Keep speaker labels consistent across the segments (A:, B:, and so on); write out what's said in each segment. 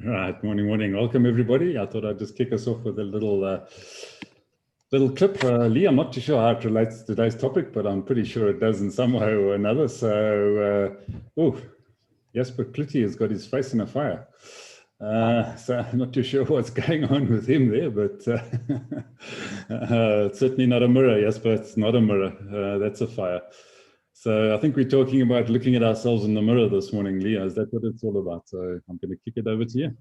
A: Right, morning. Welcome everybody. I thought I'd just kick us off with a little clip. Lee, I'm not too sure how it relates to today's topic, but I'm pretty sure it does in some way or another. So, Jasper Klutti has got his face in a fire. So I'm not too sure what's going on with him there, but it's certainly not a mirror, Jasper. It's not a mirror. That's a fire. So I think we're talking about looking at ourselves in the mirror this morning, Leah. Is that what it's all about? So I'm going to kick it over to you.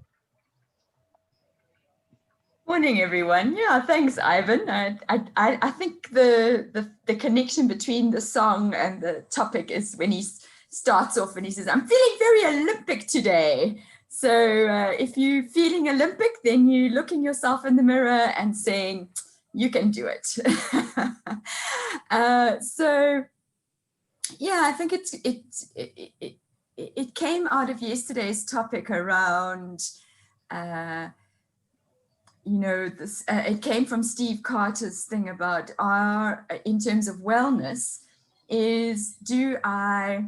B: Morning, everyone. Yeah, thanks, Ivan. I think the connection between the song and the topic is when he starts off and he says, "I'm feeling very Olympic today." So if you're feeling Olympic, then you're looking yourself in the mirror and saying, "You can do it." So yeah, I think it came out of yesterday's topic around. This it came from Steve Carter's thing about in terms of wellness, is do I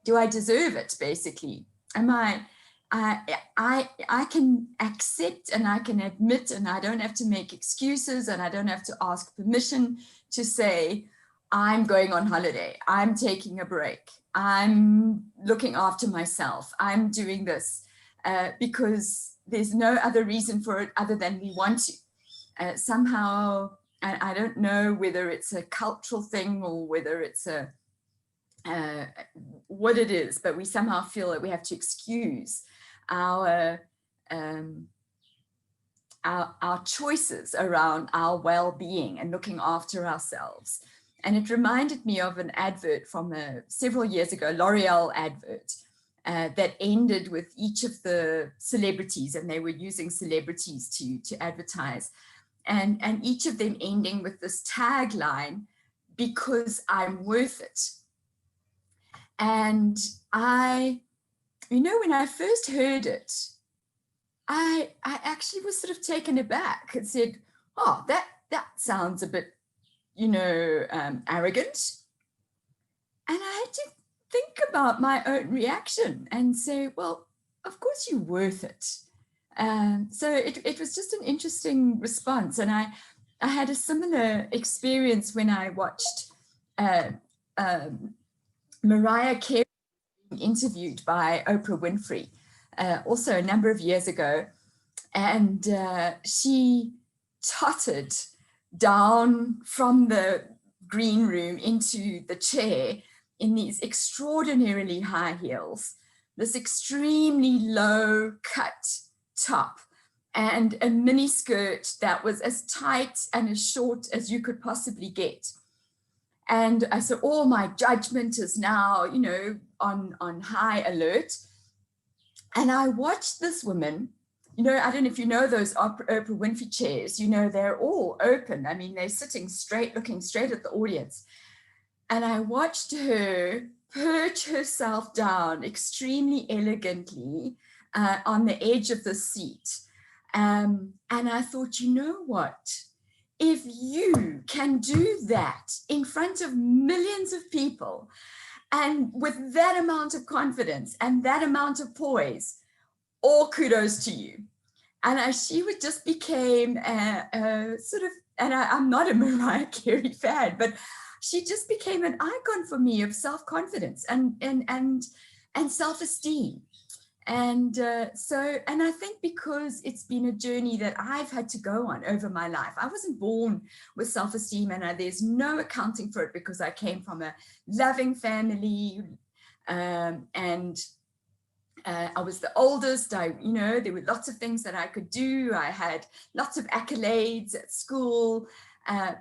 B: deserve it? Basically, I can accept and I can admit, and I don't have to make excuses, and I don't have to ask permission to say I'm going on holiday, I'm taking a break, I'm looking after myself, I'm doing this because there's no other reason for it other than we want to. Somehow, I don't know whether it's a cultural thing or whether it's what it is, but we somehow feel that we have to excuse our choices around our well-being and looking after ourselves. And it reminded me of an advert from several years ago, L'Oreal advert, that ended with each of the celebrities, and they were using celebrities to advertise, and each of them ending with this tagline, "Because I'm worth it." And when I first heard it, I actually was sort of taken aback and said, "Oh, that sounds a bit, arrogant." And I had to think about my own reaction and say, well, of course you're worth it. So it was just an interesting response. And I had a similar experience when I watched Mariah Carey being interviewed by Oprah Winfrey, also a number of years ago. And she tottered down from the green room into the chair in these extraordinarily high heels, this extremely low cut top, and a mini skirt that was as tight and as short as you could possibly get. And I said, all my judgment is now, on high alert. And I watched this woman, I don't know if you know those Oprah Winfrey chairs, they're all open. I mean, they're sitting straight, looking straight at the audience. And I watched her perch herself down extremely elegantly on the edge of the seat. And I thought, you know what? If you can do that in front of millions of people and with that amount of confidence and that amount of poise, all kudos to you. And she would just became a sort of, and I'm not a Mariah Carey fan, but she just became an icon for me of self-confidence and self-esteem. And and I think because it's been a journey that I've had to go on over my life. I wasn't born with self-esteem, and there's no accounting for it because I came from a loving family, and I was the oldest. There were lots of things that I could do. I had lots of accolades at school.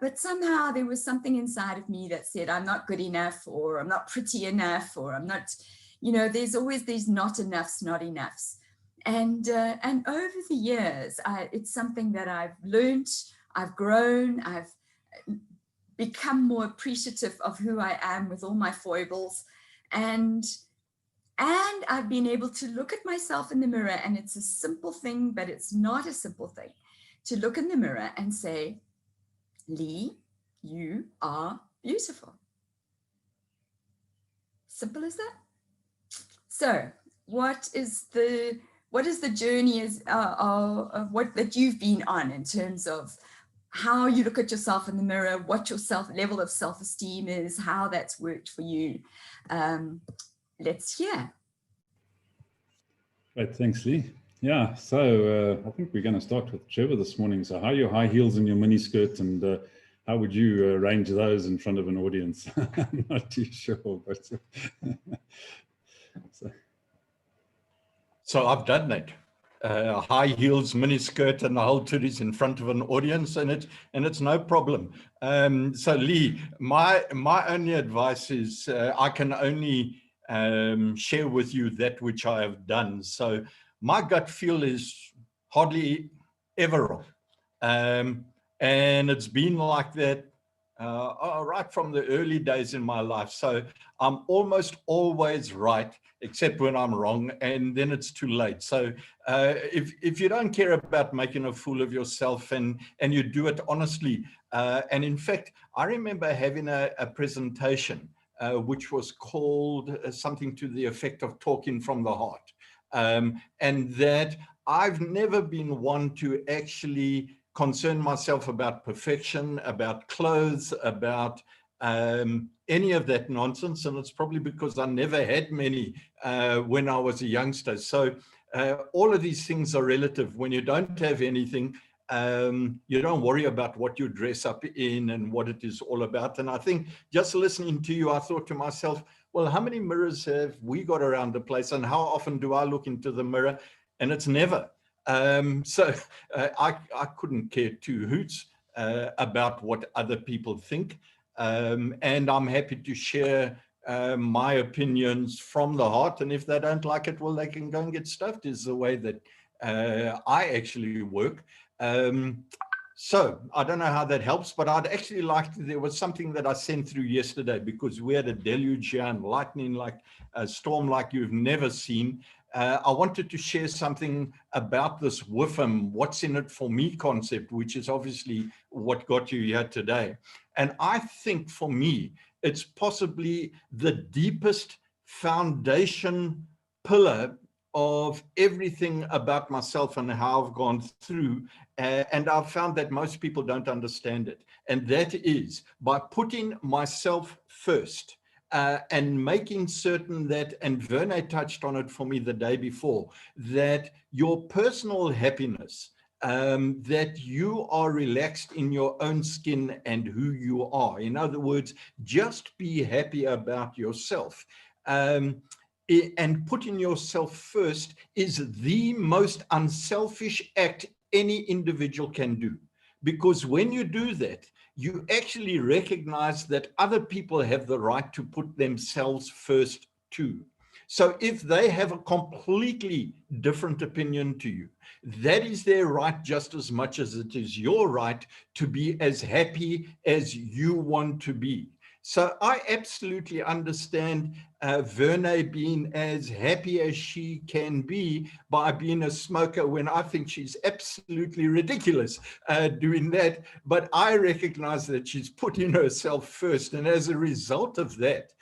B: But somehow there was something inside of me that said, I'm not good enough, or I'm not pretty enough, or I'm not, there's always these not enoughs, not enoughs. And over the years, it's something that I've learned, I've grown, I've become more appreciative of who I am with all my foibles. And I've been able to look at myself in the mirror, and it's a simple thing, but it's not a simple thing, to look in the mirror and say, Lee, you are beautiful. Simple as that. So what is the what is the journey of what that you've been on in terms of how you look at yourself in the mirror, what your level of self-esteem is, how that's worked for you. Let's hear.
A: Great, thanks, Lee. Yeah, so I think we're going to start with Trevor this morning. So how are your high heels and your mini skirt, and how would you arrange those in front of an audience? I'm not too sure, but
C: so I've done that. High heels, mini skirt, and the whole touries in front of an audience, and it's no problem. So Lee, my only advice is I can only share with you that which I have done. So my gut feel is hardly ever wrong, and it's been like that right from the early days in my life. So I'm almost always right, except when I'm wrong, and then it's too late. So if you don't care about making a fool of yourself, and you do it honestly, and in fact, I remember having a presentation which was called something to the effect of talking from the heart, and that I've never been one to actually concern myself about perfection, about clothes, about any of that nonsense. And it's probably because I never had many when I was a youngster. So all of these things are relative. When you don't have anything, you don't worry about what you dress up in and what it is all about. And I think just listening to you, I thought to myself, well, how many mirrors have we got around the place, and how often do I look into the mirror? And it's never. So I couldn't care two hoots about what other people think. And I'm happy to share my opinions from the heart. And if they don't like it, well, they can go and get stuffed, is the way that I actually work. So I don't know how that helps, but I'd actually like to, there was something that I sent through yesterday, because we had a deluge here and lightning, like a storm like you've never seen. I wanted to share something about this WIFM, what's in it for me concept, which is obviously what got you here today. And I think for me, it's possibly the deepest foundation pillar of everything about myself and how I've gone through. And I've found that most people don't understand it. And that is by putting myself first. And making certain that, and Verne touched on it for me the day before, that your personal happiness, that you are relaxed in your own skin and who you are. In other words, just be happy about yourself. And putting yourself first is the most unselfish act any individual can do. Because when you do that, you actually recognize that other people have the right to put themselves first too. So if they have a completely different opinion to you, that is their right just as much as it is your right to be as happy as you want to be. So I absolutely understand Verne being as happy as she can be by being a smoker, when I think she's absolutely ridiculous doing that. But I recognize that she's putting herself first. And as a result of that,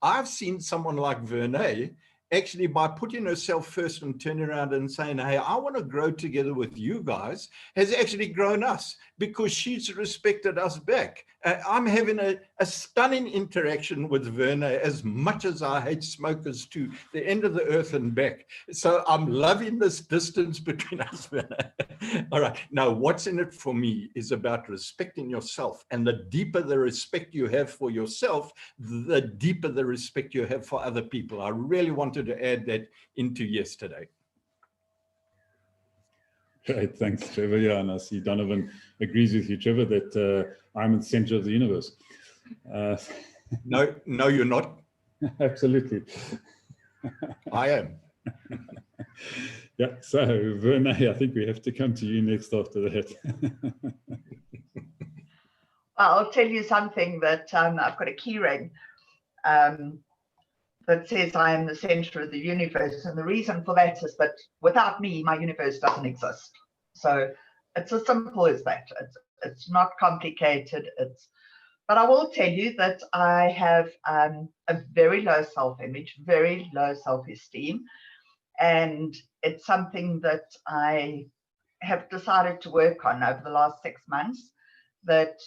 C: I've seen someone like Verne actually, by putting herself first and turning around and saying, hey, I want to grow together with you guys, has actually grown us, because she's respected us back. I'm having a stunning interaction with Verne, as much as I hate smokers, to the end of the earth and back. So I'm loving this distance between us, Verne. All right. Now, what's in it for me is about respecting yourself. And the deeper the respect you have for yourself, the deeper the respect you have for other people. I really wanted to add that into yesterday.
A: Great, thanks, Trevor. Yeah, and I see Donovan agrees with you, Trevor, that I'm in the center of the universe.
C: No, you're not.
A: Absolutely.
C: I am.
A: Yeah, so Verne, I think we have to come to you next after that.
D: I'll tell you something that I've got a key ring that says I am the center of the universe. And the reason for that is that without me, my universe doesn't exist. So it's as simple as that. It's not complicated. But I will tell you that I have a very low self-image, very low self-esteem. And it's something that I have decided to work on over the last 6 months, that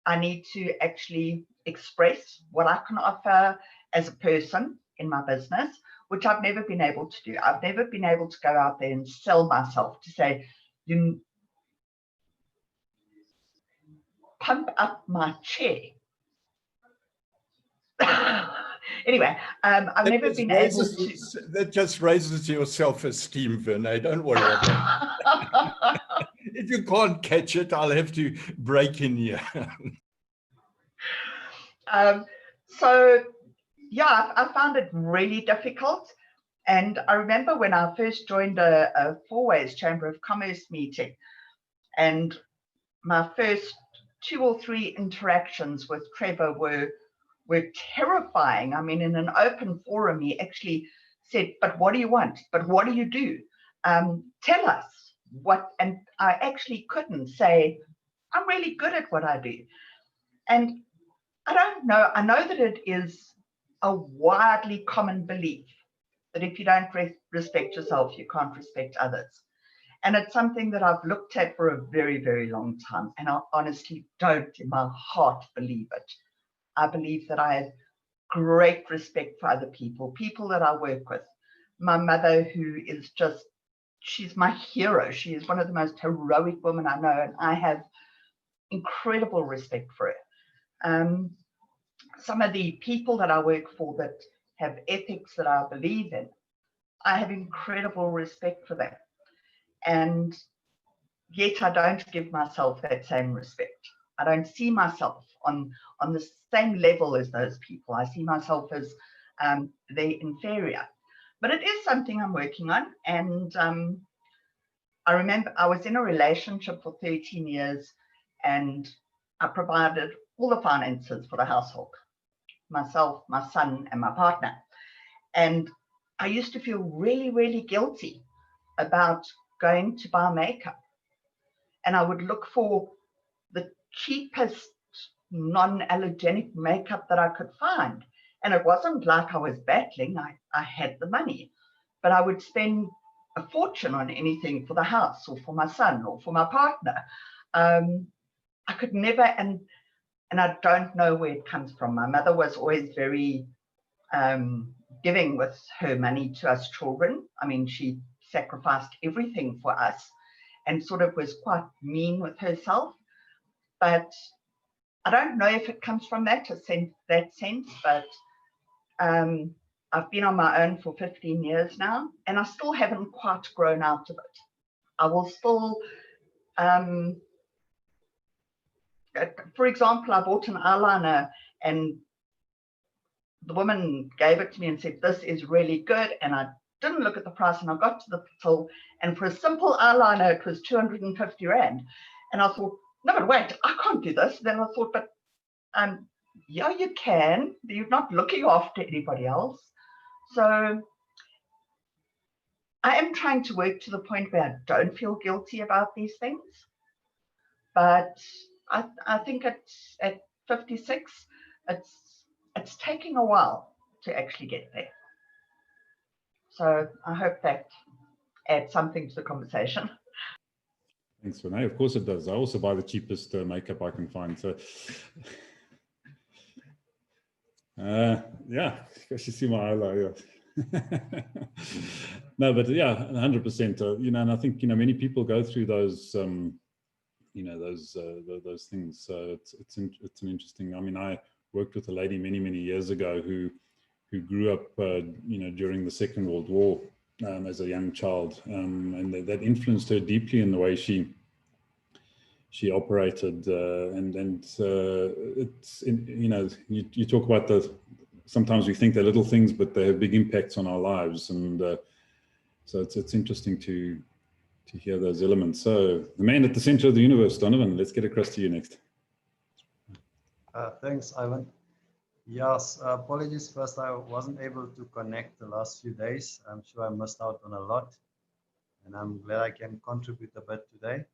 D: I need to actually express what I can offer as a person in my business, which I've never been able to do. I've never been able to go out there and sell myself, to say, you pump up my chair. Anyway, I've never been able to.
C: That just raises your self-esteem, Vinay. Don't worry about it. If you can't catch it, I'll have to break in here.
D: So, yeah, I found it really difficult. And I remember when I first joined a Fourways Chamber of Commerce meeting, and my first 2 or 3 interactions with Trevor were terrifying. I mean, in an open forum, he actually said, "But what do you want? But what do you do? Tell us what." And I actually couldn't say, "I'm really good at what I do." And I don't know. I know that it is a widely common belief that if you don't respect yourself, you can't respect others. And it's something that I've looked at for a very, very long time. And I honestly don't in my heart believe it. I believe that I have great respect for other people that I work with. My mother, who is just, she's my hero. She is one of the most heroic women I know, and I have incredible respect for her. Some of the people that I work for that have ethics that I believe in, I have incredible respect for them. And yet I don't give myself that same respect. I don't see myself on the same level as those people. I see myself as they're inferior. But it is something I'm working on. And I remember I was in a relationship for 13 years, and I provided all the finances for the household, myself, my son, and my partner. And I used to feel really, really guilty about going to buy makeup. And I would look for the cheapest non-allergenic makeup that I could find. And it wasn't like I was battling. I had the money, but I would spend a fortune on anything for the house or for my son or for my partner. I could never, and I don't know where it comes from. My mother was always very giving with her money to us children. I mean, she sacrificed everything for us and sort of was quite mean with herself. But I don't know if it comes from that sense, but I've been on my own for 15 years now, and I still haven't quite grown out of it. I will still, for example, I bought an eyeliner, and the woman gave it to me and said, "This is really good." And I didn't look at the price, and I got to the till, and for a simple eyeliner, it was 250 Rand. And I thought, no, but wait, I can't do this. Then I thought, but yeah, you can. You're not looking after anybody else. So I am trying to work to the point where I don't feel guilty about these things. But I think it's at 56, it's taking a while to actually get there. So I hope that adds something to the conversation.
A: Thanks, Renee. Of course it does. I also buy the cheapest makeup I can find. So, yeah, you see my eyeliner. No, but yeah, 100%. You know, and I think many people go through those, those things. So it's an interesting. I mean, I worked with a lady many years ago who grew up, during the Second World War. As a young child, and that influenced her deeply in the way she operated, and it's you talk about sometimes we think they're little things, but they have big impacts on our lives, and so it's interesting to hear those elements. So the man at the center of the universe, Donovan, let's get across to you next.
E: Thanks, Ivan. Yes, apologies. First, I wasn't able to connect the last few days. I'm sure I missed out on a lot, and I'm glad I can contribute a bit today.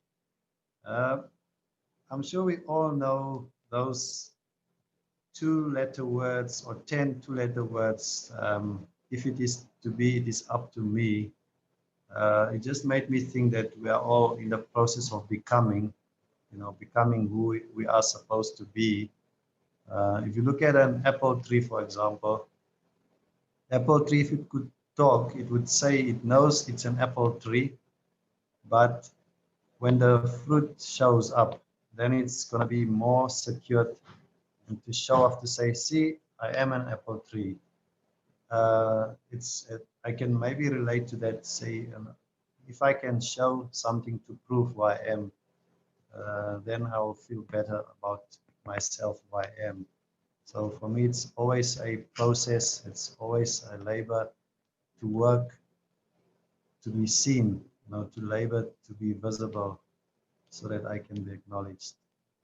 E: I'm sure we all know those 2-letter words or 10 2-letter words if it is to be, it is up to me. It just made me think that we are all in the process of becoming, becoming who we are supposed to be. If you look at an apple tree, for example, apple tree, if it could talk, it would say it knows it's an apple tree, but when the fruit shows up, then it's going to be more secured and to show off, to say, see, I am an apple tree. I can maybe relate to that, say, if I can show something to prove who I am, then I will feel better about myself, who I am. So for me, it's always a process. It's always a labor to work, to be seen, to labor, to be visible, so that I can be acknowledged.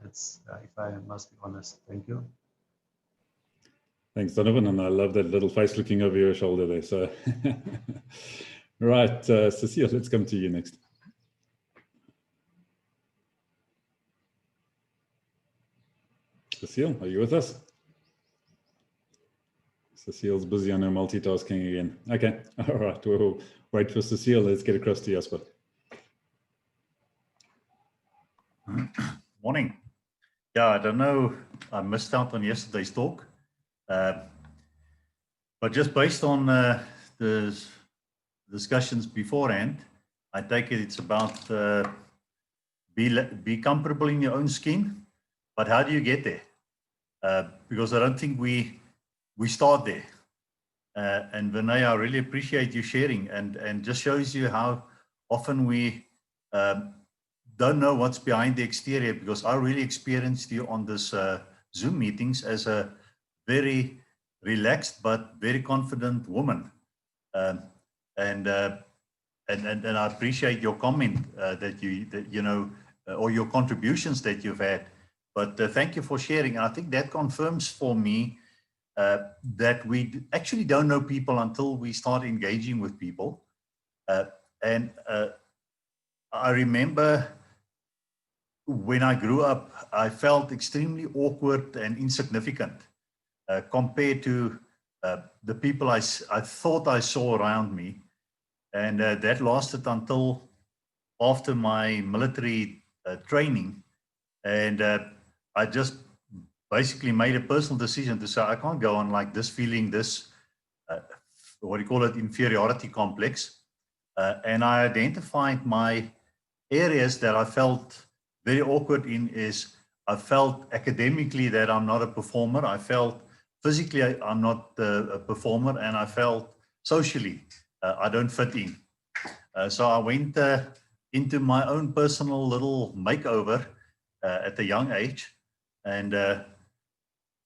E: That's, if I must be honest. Thank you.
A: Thanks, Donovan. And I love that little face looking over your shoulder there. So, right, Cecile, let's come to you next. Cecile, are you with us? Cecile's busy on her multitasking again. Okay, all right, we'll wait for Cecile. Let's get across to Jasper.
F: Morning. Yeah, I don't know, I missed out on yesterday's talk. But just based on the discussions beforehand, I take it it's about be comfortable in your own skin. But how do you get there? Because I don't think we start there. And Vinay, I really appreciate you sharing, and just shows you how often we don't know what's behind the exterior, because I really experienced you on this Zoom meetings as a very relaxed but very confident woman. And I appreciate your comment or your contributions that you've had. But thank you for sharing. And I think that confirms for me that we actually don't know people until we start engaging with people. And I remember when I grew up, I felt extremely awkward and insignificant compared to the people I thought I saw around me. And that lasted until after my military training. And I just basically made a personal decision to say, I can't go on like this, feeling this, what do you call it, inferiority complex. And I identified my areas that I felt very awkward in. Is I felt academically that I'm not a performer. I felt physically I'm not a performer, and I felt socially I don't fit in. So I went into my own personal little makeover at a young age, and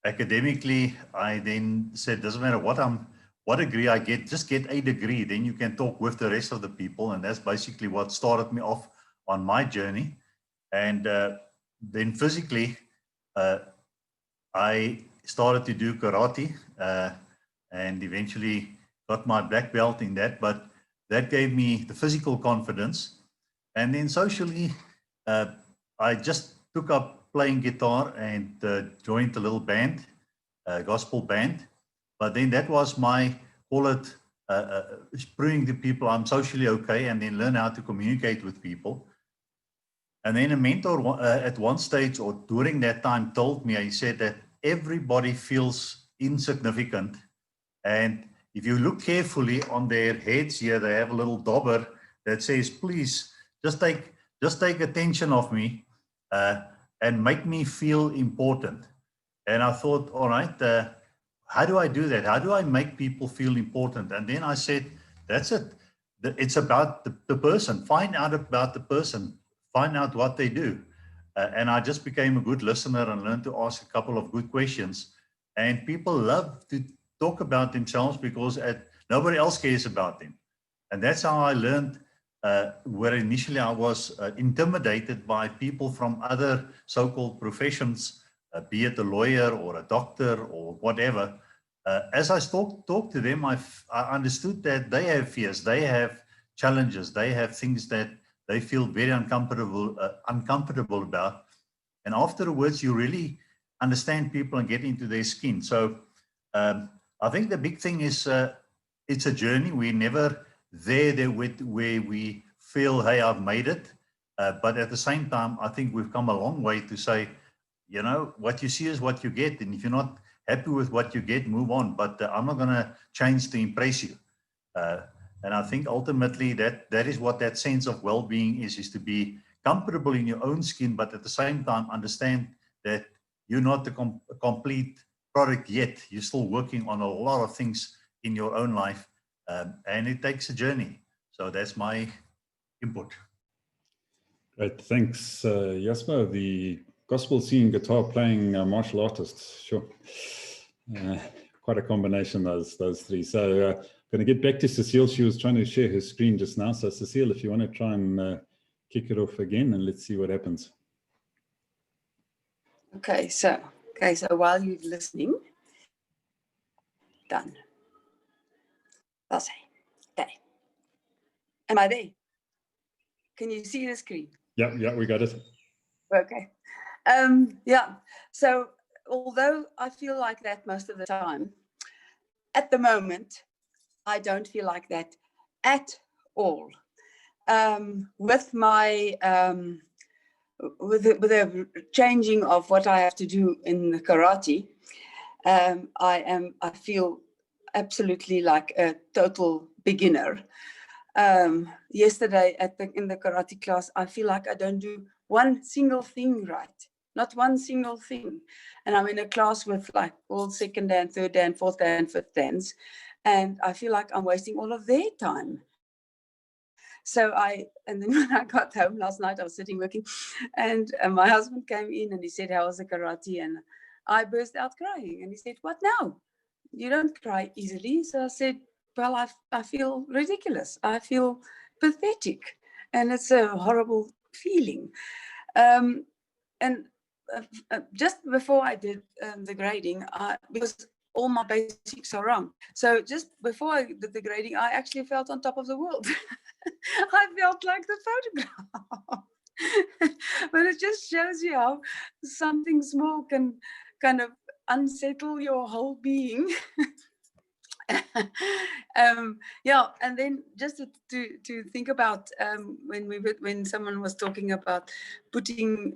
F: academically I then said, doesn't matter what degree I get, just get a degree, then you can talk with the rest of the people. And that's basically what started me off on my journey. And then physically, I started to do karate and eventually got my black belt in that. But that gave me the physical confidence. And then socially, I just took up playing guitar and joined a little band, gospel band. But then that was my, call it, proving to people I'm socially okay, and then learn how to communicate with people. And then a mentor at one stage or during that time told me, he said that everybody feels insignificant. And if you look carefully on their heads here, they have a little dauber that says, please just take attention of me and make me feel important. And I thought, all right, how do I do that? How do I make people feel important? And then I said, that's it. It's about the person. Find out about the person. Find out what they do. And I just became a good listener and learned to ask a couple of good questions. And people love to talk about themselves because nobody else cares about them. And that's how I learned where initially I was intimidated by people from other so-called professions, be it a lawyer or a doctor or whatever. As I talked to them, I understood that they have fears, they have challenges, they have things that they feel very uncomfortable about. And afterwards, you really understand people and get into their skin. So I think the big thing is it's a journey. We're never there where we feel, hey, I've made it. But at the same time, I think we've come a long way to say, you know, what you see is what you get. And if you're not happy with what you get, move on. But I'm not going to change to impress you. And I think ultimately that is what that sense of well-being is to be comfortable in your own skin, but at the same time understand that you're not the complete product yet. You're still working on a lot of things in your own life, and it takes a journey. So that's my input.
A: Great, thanks, Jasper. The gospel singing, guitar playing martial artist, sure. Quite a combination, those three. So going to get back to Cecile. She was trying to share her screen just now. So Cecile, if you want to try and kick it off again, and let's see what happens.
G: Okay, so while you're listening, done. I'll say, okay. Am I there? Can you see the screen?
A: Yeah, we got it.
G: Okay. Yeah. So although I feel like that most of the time, at the moment, I don't feel like that at all. With my with the changing of what I have to do in the karate, I feel absolutely like a total beginner. Yesterday in the karate class, I feel like I don't do one single thing right, not one single thing. And I'm in a class with like all second dan, third dan, fourth dan, fifth dans, and I feel like I'm wasting all of their time. So and then when I got home last night, I was sitting working, and my husband came in and he said, "How was the karate?" And I burst out crying, and he said, "What now? You don't cry easily." So I said, "Well, I feel ridiculous. I feel pathetic, and it's a horrible feeling." And just before I did the grading, because all my basics are wrong. So just before I did the grading, I actually felt on top of the world. I felt like the photograph. But it just shows you how something small can kind of unsettle your whole being. Yeah, and then just to think about when someone was talking about putting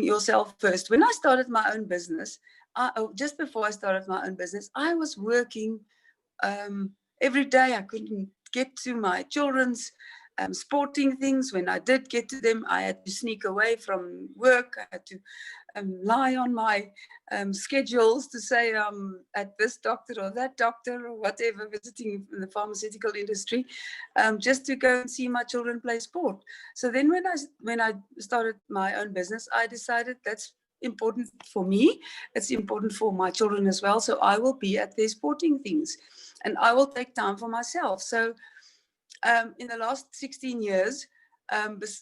G: yourself first. When I started my own business, just before I started my own business, I was working every day. I couldn't get to my children's sporting things. When I did get to them, I had to sneak away from work. I had to lie on my schedules to say I'm at this doctor or that doctor or whatever, visiting in the pharmaceutical industry, just to go and see my children play sport. So then when I started my own business, I decided that's important for me. It's important for my children as well. So I will be at their sporting things and I will take time for myself. So in the last 16 years,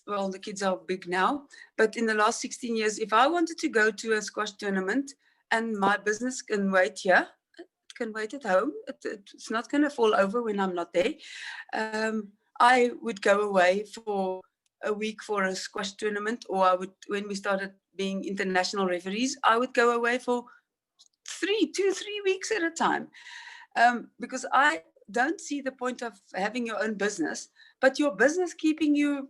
G: well, the kids are big now, but in the last 16 years, if I wanted to go to a squash tournament and my business can wait here, it can wait at home, it's not going to fall over when I'm not there, I would go away for a week for a squash tournament, or I would, when we started being international referees, I would go away for 3 weeks at a time, because I don't see the point of having your own business, but your business keeping you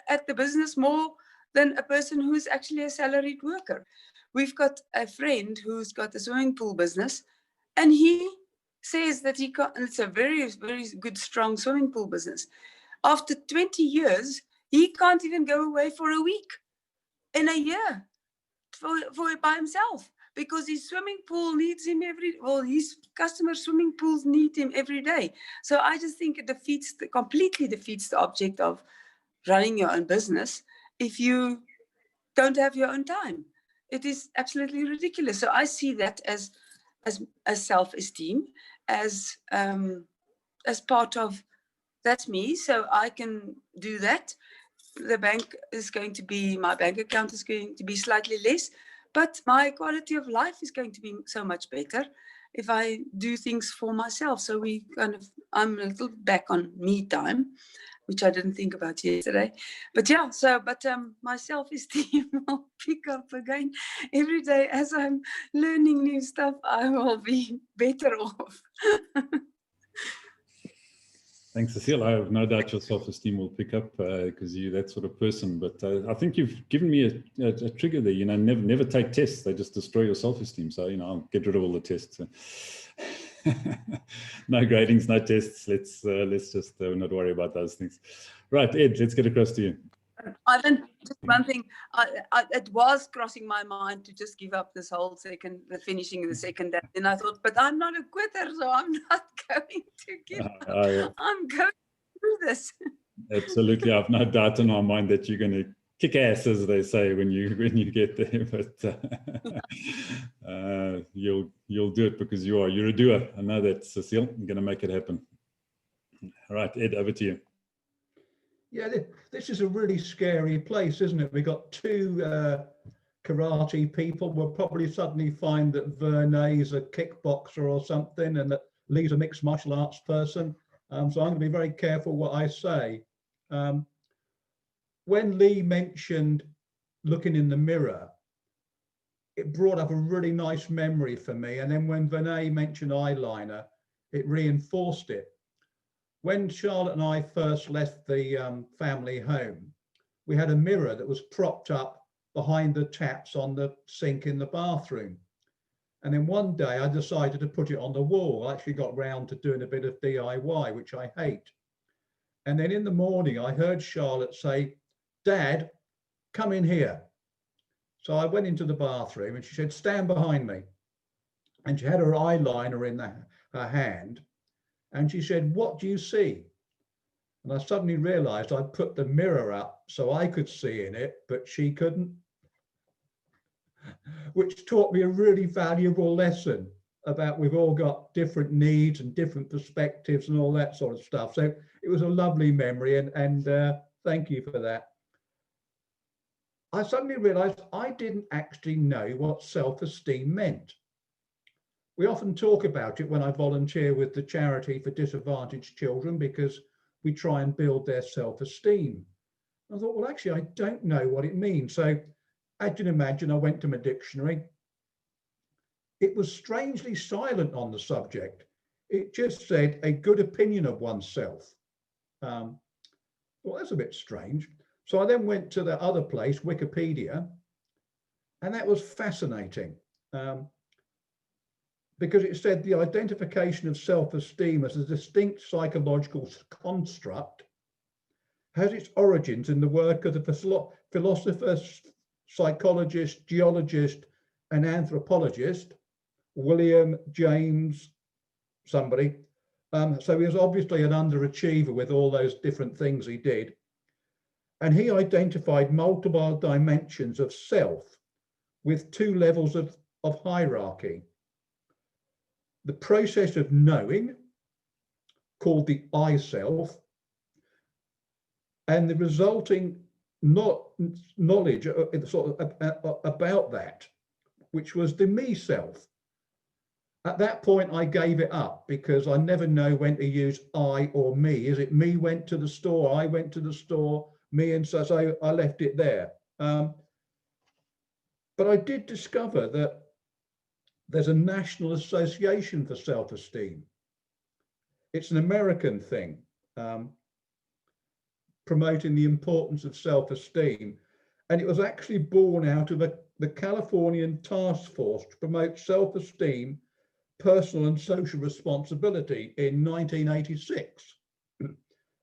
G: at the business more than a person who's actually a salaried worker. We've got a friend who's got a swimming pool business, and he says that he can't, and it's a very, very good, strong swimming pool business. After 20 years, he can't even go away for a week in a year for by himself, because his swimming pool needs him his customer swimming pools need him every day. So I just think it completely defeats the object of running your own business if you don't have your own time. It is absolutely ridiculous. So I see that as self-esteem, as part of, that's me. So I can do that. The bank is going to be, my bank account is going to be slightly less, but my quality of life is going to be so much better if I do things for myself. So I'm a little back on me time, which I didn't think about yesterday. But yeah, but my self-esteem will pick up again every day. As I'm learning new stuff, I will be better off.
A: Thanks, Cecile. I have no doubt your self-esteem will pick up because you're that sort of person. But I think you've given me a trigger there. Never take tests. They just destroy your self-esteem. So, I'll get rid of all the tests. No gradings, no tests. Let's just not worry about those things. Right, Ed, let's get across to you.
G: Ivan, just one thing. It was crossing my mind to just give up this whole finishing the second day. And I thought, but I'm not a quitter, so I'm not going to give up.
A: Yeah.
G: I'm going through this.
A: Absolutely. I've no doubt in my mind that you're going to kick ass, as they say, when you get there. But you'll do it because you're a doer. I know that, Cecile. I'm going to make it happen. All right, Ed, over to you.
H: Yeah, this is a really scary place, isn't it? We've got two karate people. We'll probably suddenly find that Vernay's a kickboxer or something, and that Lee's a mixed martial arts person. So I'm going to be very careful what I say. When Lee mentioned looking in the mirror, it brought up a really nice memory for me. And then when Vernay mentioned eyeliner, it reinforced it. When Charlotte and I first left the family home, we had a mirror that was propped up behind the taps on the sink in the bathroom. And then one day I decided to put it on the wall. I actually got round to doing a bit of DIY, which I hate. And then in the morning, I heard Charlotte say, "Dad, come in here." So I went into the bathroom and she said, "Stand behind me." And she had her eyeliner in her hand. And she said, "What do you see?" And I suddenly realized I'd put the mirror up so I could see in it, but she couldn't, which taught me a really valuable lesson about we've all got different needs and different perspectives and all that sort of stuff. So it was a lovely memory, and thank you for that. I suddenly realized I didn't actually know what self-esteem meant. We often talk about it when I volunteer with the charity for disadvantaged children because we try and build their self-esteem. I thought, well, actually, I don't know what it means. So as you can imagine, I went to my dictionary. It was strangely silent on the subject. It just said a good opinion of oneself. Well, that's a bit strange. So I then went to the other place, Wikipedia, and that was fascinating. Because it said the identification of self-esteem as a distinct psychological construct has its origins in the work of the philosopher, psychologist, geologist, and anthropologist, William James somebody. So he was obviously an underachiever with all those different things he did. And he identified multiple dimensions of self with two levels of hierarchy. The process of knowing, called the I self, and the resulting knowledge about that, which was the me self. At that point, I gave it up because I never know when to use I or me. Is it me went to the store, I went to the store, me, and so I left it there. But I did discover that there's a national association for self-esteem. It's an American thing, promoting the importance of self-esteem. And it was actually born out of the Californian task force to promote self-esteem, personal and social responsibility in 1986.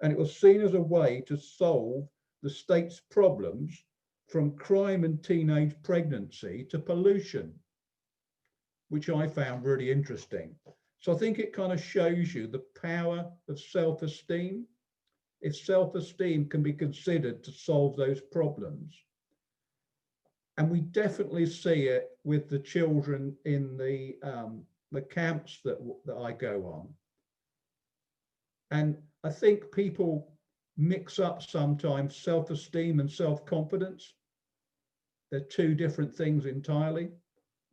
H: And it was seen as a way to solve the state's problems from crime and teenage pregnancy to pollution, which I found really interesting. So I think it kind of shows you the power of self-esteem. If self-esteem can be considered to solve those problems. And we definitely see it with the children in the camps that I go on. And I think people mix up sometimes self-esteem and self-confidence. They're two different things entirely.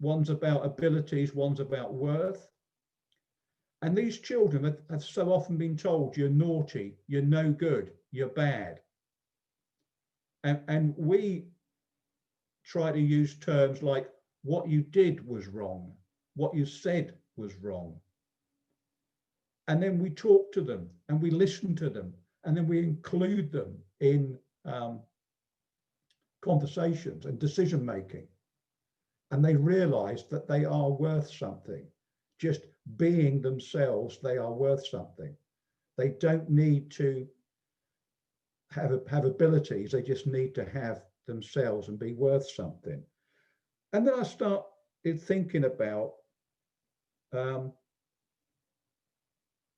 H: One's about abilities, one's about worth. And these children have so often been told, you're naughty, you're no good, you're bad. And we try to use terms like what you did was wrong, what you said was wrong. And then we talk to them and we listen to them, and then we include them in conversations and decision making. And they realize that they are worth something. Just being themselves, they are worth something. They don't need to have abilities, they just need to have themselves and be worth something. And then I start thinking about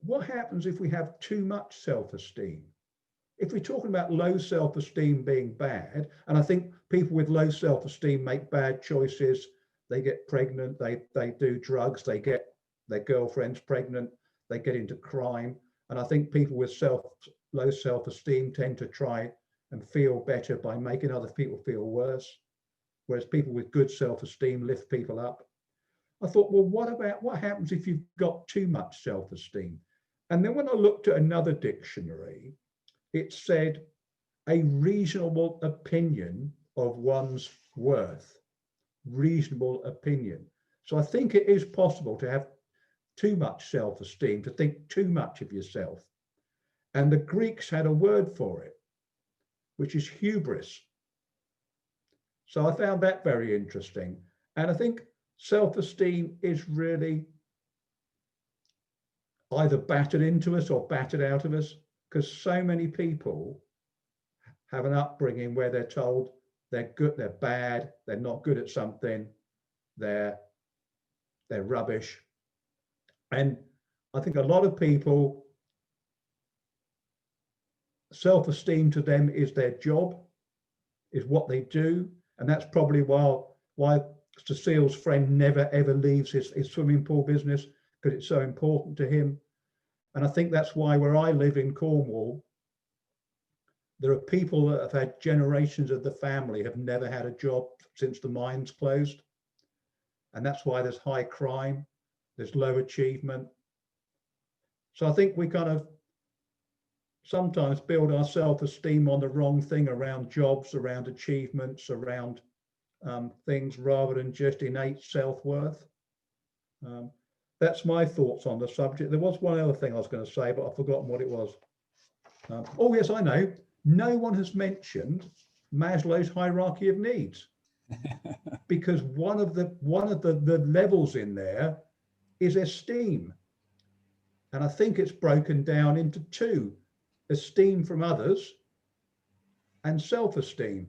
H: what happens if we have too much self-esteem? If we're talking about low self-esteem being bad, and I think people with low self-esteem make bad choices, they get pregnant, they do drugs, they get their girlfriends pregnant, they get into crime. And I think people with low self-esteem tend to try and feel better by making other people feel worse, whereas people with good self-esteem lift people up. I thought, well, what happens if you've got too much self-esteem? And then when I looked at another dictionary, it said a reasonable opinion of one's worth. Reasonable opinion. So I think it is possible to have too much self-esteem, to think too much of yourself. And the Greeks had a word for it, which is hubris. So I found that very interesting. And I think self-esteem is really either battered into us or battered out of us, because so many people have an upbringing where they're told they're good, they're bad, they're not good at something, they're rubbish. And I think a lot of people, self-esteem to them is their job, is what they do. And that's probably why Cecile's friend never ever leaves his swimming pool business, because it's so important to him. And I think that's why where I live in Cornwall, there are people that have had generations of the family have never had a job since the mines closed. And that's why there's high crime, there's low achievement. So I think we kind of sometimes build our self-esteem on the wrong thing, around jobs, around achievements, around things, rather than just innate self-worth. That's my thoughts on the subject. There was one other thing I was going to say, but I've forgotten what it was. Oh yes, I know. No one has mentioned Maslow's hierarchy of needs, because one of the levels in there is esteem, and I think it's broken down into two: esteem from others and self-esteem.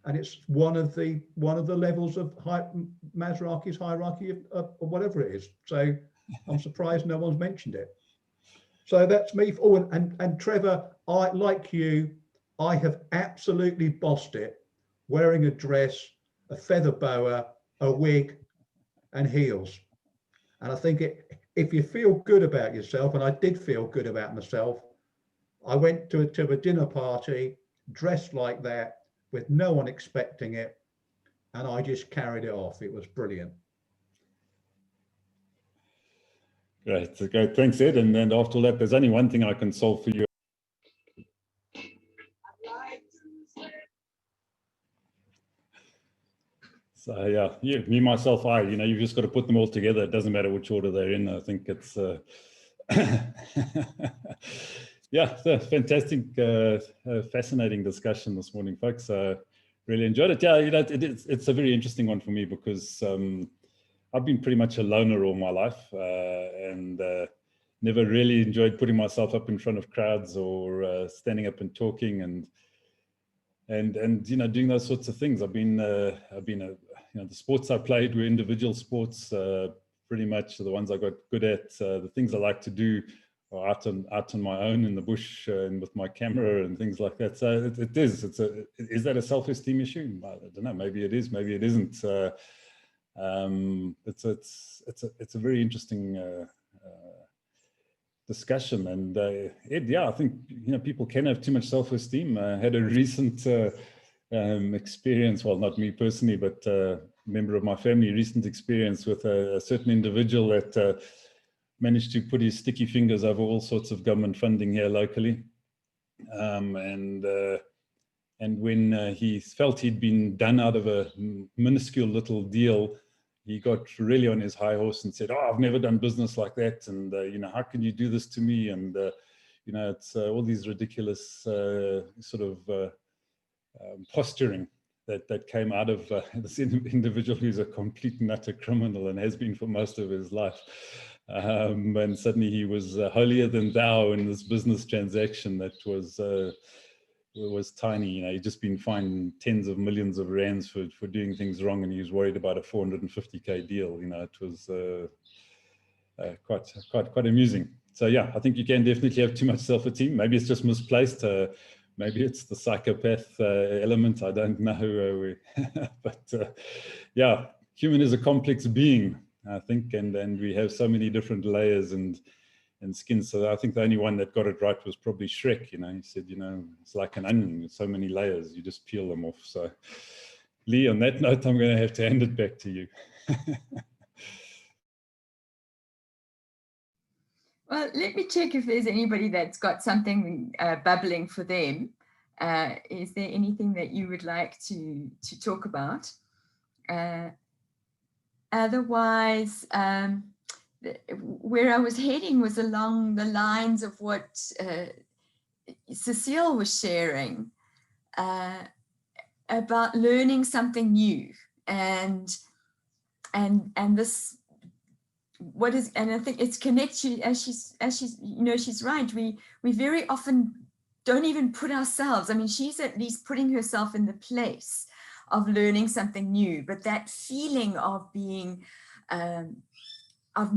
H: And it's one of the levels of Maslow's hierarchy of whatever it is. So I'm surprised no one's mentioned it. So that's me. Oh, and Trevor, like you, I have absolutely bossed it, wearing a dress, a feather boa, a wig, and heels. And I think if you feel good about yourself, and I did feel good about myself, I went to a dinner party dressed like that, with no one expecting it, and I just carried it off. It was brilliant.
A: Great, great. Thanks, Ed. And then after that, there's only one thing I can solve for you. So yeah, me, myself, I, you've just got to put them all together. It doesn't matter which order they're in. I think it's, yeah, so fantastic, fascinating discussion this morning, folks. Really enjoyed it. Yeah, it's a very interesting one for me, because I've been pretty much a loner all my life, and never really enjoyed putting myself up in front of crowds, or standing up and talking, and doing those sorts of things. I've been the sports I played were individual sports, pretty much the ones I got good at. The things I like to do are out on my own in the bush, and with my camera and things like that. So is that a self-esteem issue? I don't know. Maybe it is. Maybe it isn't. It's a very interesting discussion. And Ed, yeah, I think people can have too much self-esteem. I had a recent experience, well, not me personally, but a member of my family, recent experience with a certain individual that managed to put his sticky fingers over all sorts of government funding here locally. And when he felt he'd been done out of a minuscule little deal, he got really on his high horse and said, "Oh, I've never done business like that. And, you know, how can you do this to me?" And, you know, it's all these ridiculous sort of posturing that came out of this individual who's a complete and utter criminal and has been for most of his life. And suddenly he was holier than thou in this business transaction that was tiny. You know, he'd just been fined tens of millions of rands for doing things wrong, and he was worried about a 450k deal. You know, it was quite amusing. So yeah, I think you can definitely have too much self-esteem. Maybe it's just misplaced. Maybe it's the psychopath element. I don't know. But yeah, human is a complex being, I think, and we have so many different layers and skin. So I think the only one that got it right was probably Shrek. You know, he said, you know, it's like an onion with so many layers, you just peel them off. So Lee, on that note, I'm going to have to hand it back to you.
B: Well, let me check if there's anybody that's got something bubbling for them. Is there anything that you would like to talk about? Otherwise, where I was heading was along the lines of what Cecile was sharing about learning something new, and this. What is, and I think it's connected, as she's you know, she's right. We very often don't even put ourselves, I mean, she's at least putting herself in the place of learning something new, but that feeling of being of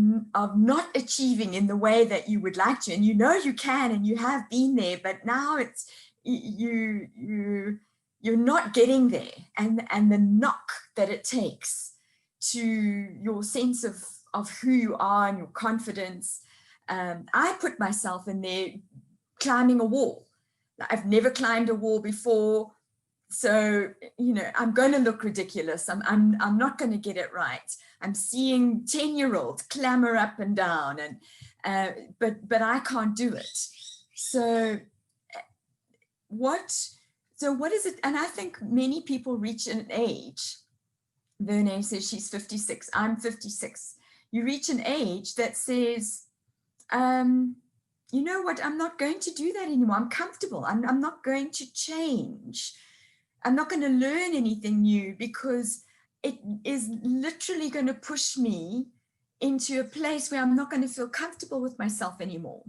B: not achieving in the way that you would like to, and you know you can, and you have been there, but now it's you're not getting there, and the knock that it takes to your sense of who you are and your confidence. I put myself in there climbing a wall. I've never climbed a wall before, so you know I'm going to look ridiculous. I'm not going to get it right. I'm seeing 10-year-olds clamber up and down, and but I can't do it. So what is it? And I think many people reach an age. Verne says she's 56. I'm 56. You reach an age that says, you know what, I'm not going to do that anymore. I'm comfortable. I'm not going to change. I'm not going to learn anything new, because it is literally going to push me into a place where I'm not going to feel comfortable with myself anymore.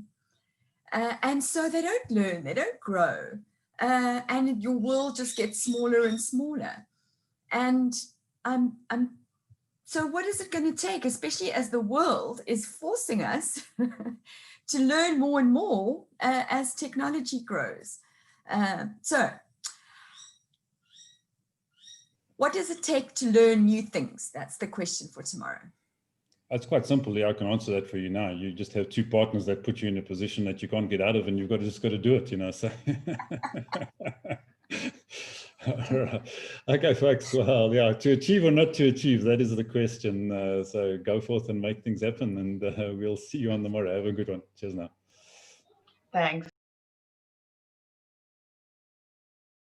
B: And so they don't learn, they don't grow. And your world just gets smaller and smaller. And so what is it going to take, especially as the world is forcing us to learn more and more as technology grows? So what does it take to learn new things? That's the question for tomorrow.
A: It's quite simple. I can answer that for you now. You just have two partners that put you in a position that you can't get out of, and you've just got to do it, you know. So all right. Okay, folks. Well, yeah, to achieve or not to achieve, that is the question. So go forth and make things happen, and we'll see you on the morrow. Have a good one. Cheers now.
D: Thanks.